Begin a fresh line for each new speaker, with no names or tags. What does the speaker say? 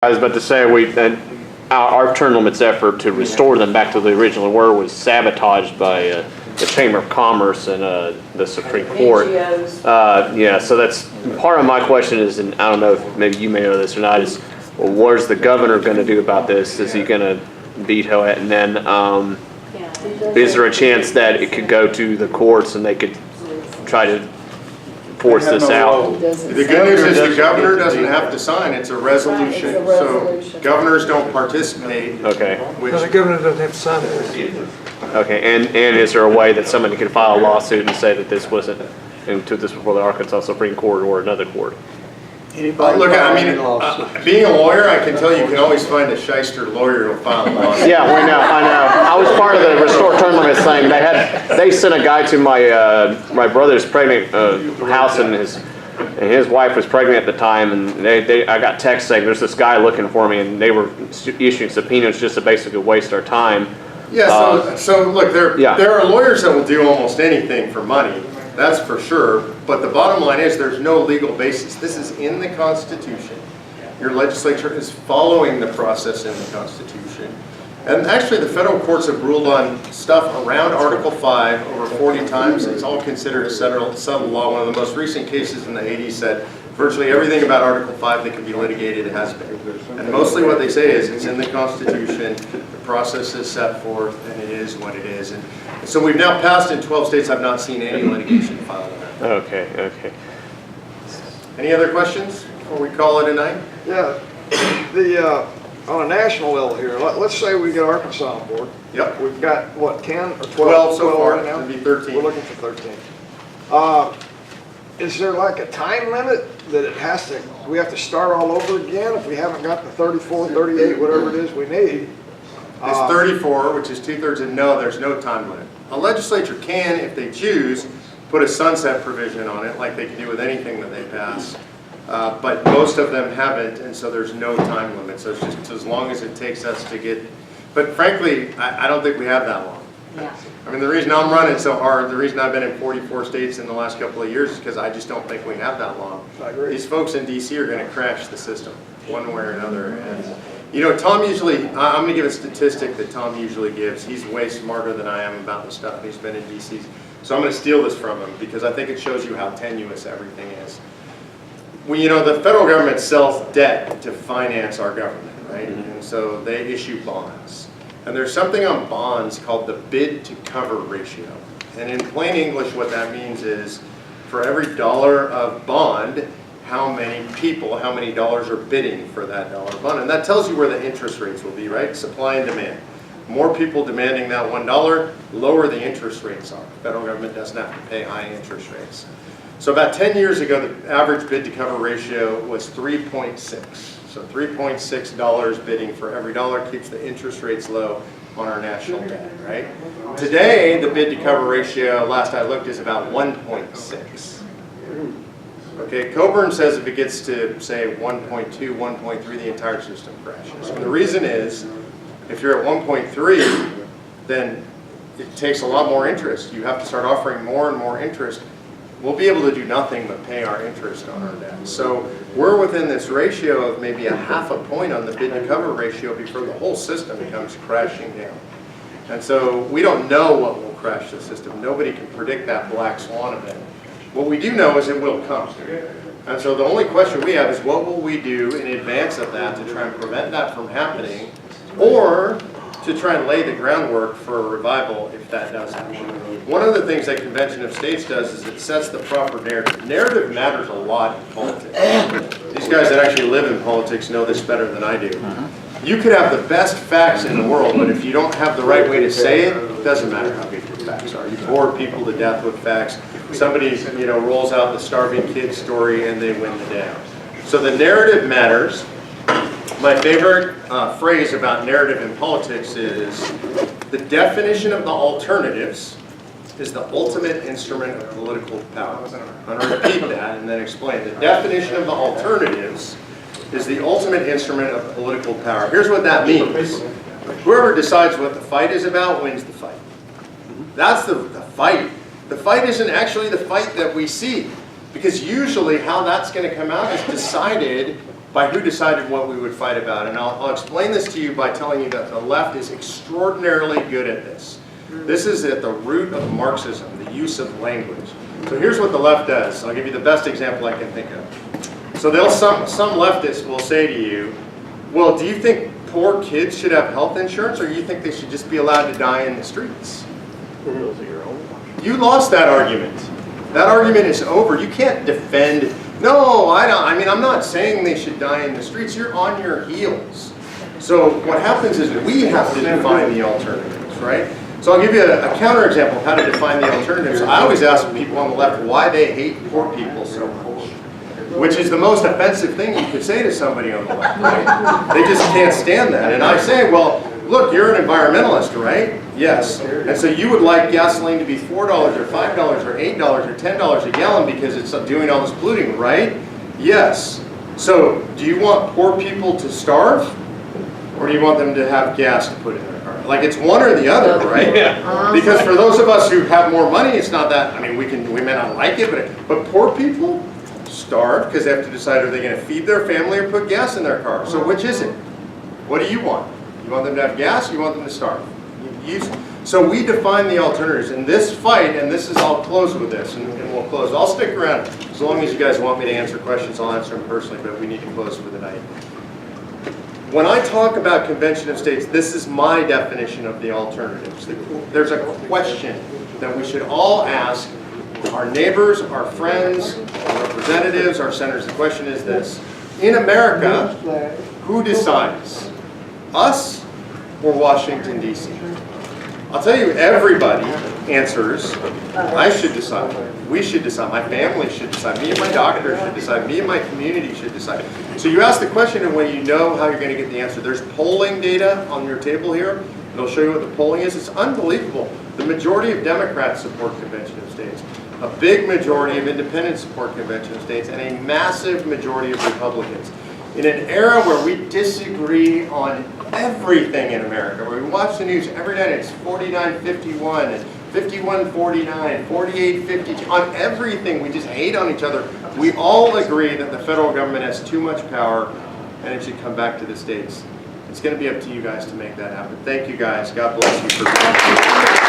I was about to say our term limits effort to restore them back to the original were was sabotaged by the Chamber of Commerce and the Supreme Court. Yeah, so that's part of my question is, and I don't know if maybe you may know this or not, is well, what is the governor going to do about this? Is he going to veto it? And then is there a chance that it could go to the courts and they could try to force this out?
The good news is the governor doesn't have to sign. It's a resolution. So governors don't participate.
Okay.
No, the governor doesn't have to sign it.
Okay, and is there a way that somebody could file a lawsuit and say that this wasn't, and took this before the Arkansas Supreme Court or another court?
Look, I mean, being a lawyer, I can tell you can always find a shyster lawyer who'll file a lawsuit.
Yeah, we know. I know. I was part of the Restore Term Limits thing. They sent a guy to my brother's pregnant house, and his wife was pregnant at the time, and I got text saying there's this guy looking for me, and they were issuing subpoenas just to basically waste our time.
Yeah. So look, there are lawyers that will do almost anything for money. That's for sure, but the bottom line is there's no legal basis. This is in the Constitution. Your legislature is following the process in the Constitution. And actually the federal courts have ruled on stuff around Article 5 over 40 times. It's all considered a settled law. One of the most recent cases in the 80s said virtually everything about Article 5 that can be litigated has been. And mostly what they say is it's in the Constitution, the process is set forth, and it is what it is. And so we've now passed in 12 states. I've not seen any litigation filed on that.
Okay.
Any other questions before we call it a night?
Yeah, on a national level here, let's say we get Arkansas on board.
Yep.
We've got, what, 10 or 12?
12 so far.
Right now?
It'll be 13.
We're looking for 13. Is there like a time limit that it has to, we have to start all over again if we haven't got the 34, 38, whatever it is we need?
It's 34, which is 2/3, and no, there's no time limit. A legislature can, if they choose, put a sunset provision on it, like they can do with anything that they pass. But most of them haven't, and so there's no time limit. So it's just as long as it takes us to get. But frankly, I don't think we have that long.
Yeah.
I mean, the reason I'm running so hard, the reason I've been in 44 states in the last couple of years is because I just don't think we have that long.
I agree.
These folks in DC are going to crash the system one way or another. And you know, Tom usually, I'm going to give a statistic that Tom usually gives. He's way smarter than I am about the stuff. He's been in DC. So I'm going to steal this from him because I think it shows you how tenuous everything is. You know, the federal government sells debt to finance our government, right? And so they issue bonds. And there's something on bonds called the bid to cover ratio. And in plain English, what that means is for every dollar of bond, how many people, how many dollars are bidding for that dollar bond. And that tells you where the interest rates will be, right? Supply and demand. More people demanding that $1, lower the interest rates are. The federal government doesn't have to pay high interest rates. So about 10 years ago, the average bid to cover ratio was 3.6. So $3.6 bidding for every dollar keeps the interest rates low on our national debt, right? Today, the bid to cover ratio, last I looked, is about 1.6. Okay, Coburn says if it gets to, say, 1.2, 1.3, the entire system crashes. And the reason is, if you're at 1.3, then it takes a lot more interest. You have to start offering more and more interest. We'll be able to do nothing but pay our interest on our debt. So we're within this ratio of maybe a half a point on the bid to cover ratio before the whole system comes crashing down. And so we don't know what will crash the system. Nobody can predict that black swan event. What we do know is it will come. And so the only question we have is what will we do in advance of that to try and prevent that from happening, or to try and lay the groundwork for a revival if that does happen. One of the things that Convention of States does is it sets the proper narrative. Narrative matters a lot in politics. These guys that actually live in politics know this better than I do. You could have the best facts in the world, but if you don't have the right way to say it, it doesn't matter how good your facts are. You bore people to death with facts. Somebody, you know, rolls out the starving kid story and they win the day. So the narrative matters. My favorite phrase about narrative in politics is the definition of the alternatives is the ultimate instrument of political power. I'm going to repeat that and then explain. The definition of the alternatives is the ultimate instrument of political power. Here's what that means. Whoever decides what the fight is about wins the fight. That's the fight. The fight isn't actually the fight that we see, because usually how that's going to come out is decided by who decided what we would fight about. And I'll explain this to you by telling you that the left is extraordinarily good at this. This is at the root of Marxism, the use of language. So here's what the left does. I'll give you the best example I can think of. So some leftists will say to you, well, do you think poor kids should have health insurance, or do you think they should just be allowed to die in the streets? You lost that argument. That argument is over. You can't defend, no, I mean, I'm not saying they should die in the streets. You're on your heels. So what happens is we have to define the alternatives, right? So I'll give you a counterexample of how to define the alternatives. I always ask people on the left why they hate poor people so much, which is the most offensive thing you could say to somebody on the left, right? They just can't stand that. And I say, well, look, you're an environmentalist, right? Yes. And so you would like gasoline to be $4 or $5 or $8 or $10 a gallon because it's doing all this polluting, right? Yes. So do you want poor people to starve, or do you want them to have gas to put in their car? Like, it's one or the other, right? Yeah. Because for those of us who have more money, it's not that, I mean, we may not like it, but poor people starve because they have to decide, are they going to feed their family or put gas in their car? So which is it? What do you want? You want them to have gas, or you want them to starve? So we define the alternatives in this fight, and this is, I'll close with this, and we'll close. I'll stick around as long as you guys want me to answer questions. I'll answer them personally, but we need to close for the night. When I talk about convention of states, this is my definition of the alternatives. There's a question that we should all ask our neighbors, our friends, our representatives, our senators. The question is this: in America, who decides? Us or Washington, D.C.? I'll tell you, everybody answers, I should decide, we should decide, my family should decide, me and my doctor should decide, me and my community should decide. So you ask the question, and when you know how you're going to get the answer, there's polling data on your table here. It'll show you what the polling is. It's unbelievable. The majority of Democrats support convention of states. A big majority of independents support convention of states, and a massive majority of Republicans. In an era where we disagree on everything in America, where we watch the news every night, it's 49-51, and 51-49, 48-52, on everything, we just hate on each other. We all agree that the federal government has too much power and it should come back to the states. It's going to be up to you guys to make that happen. Thank you guys. God bless you for being here.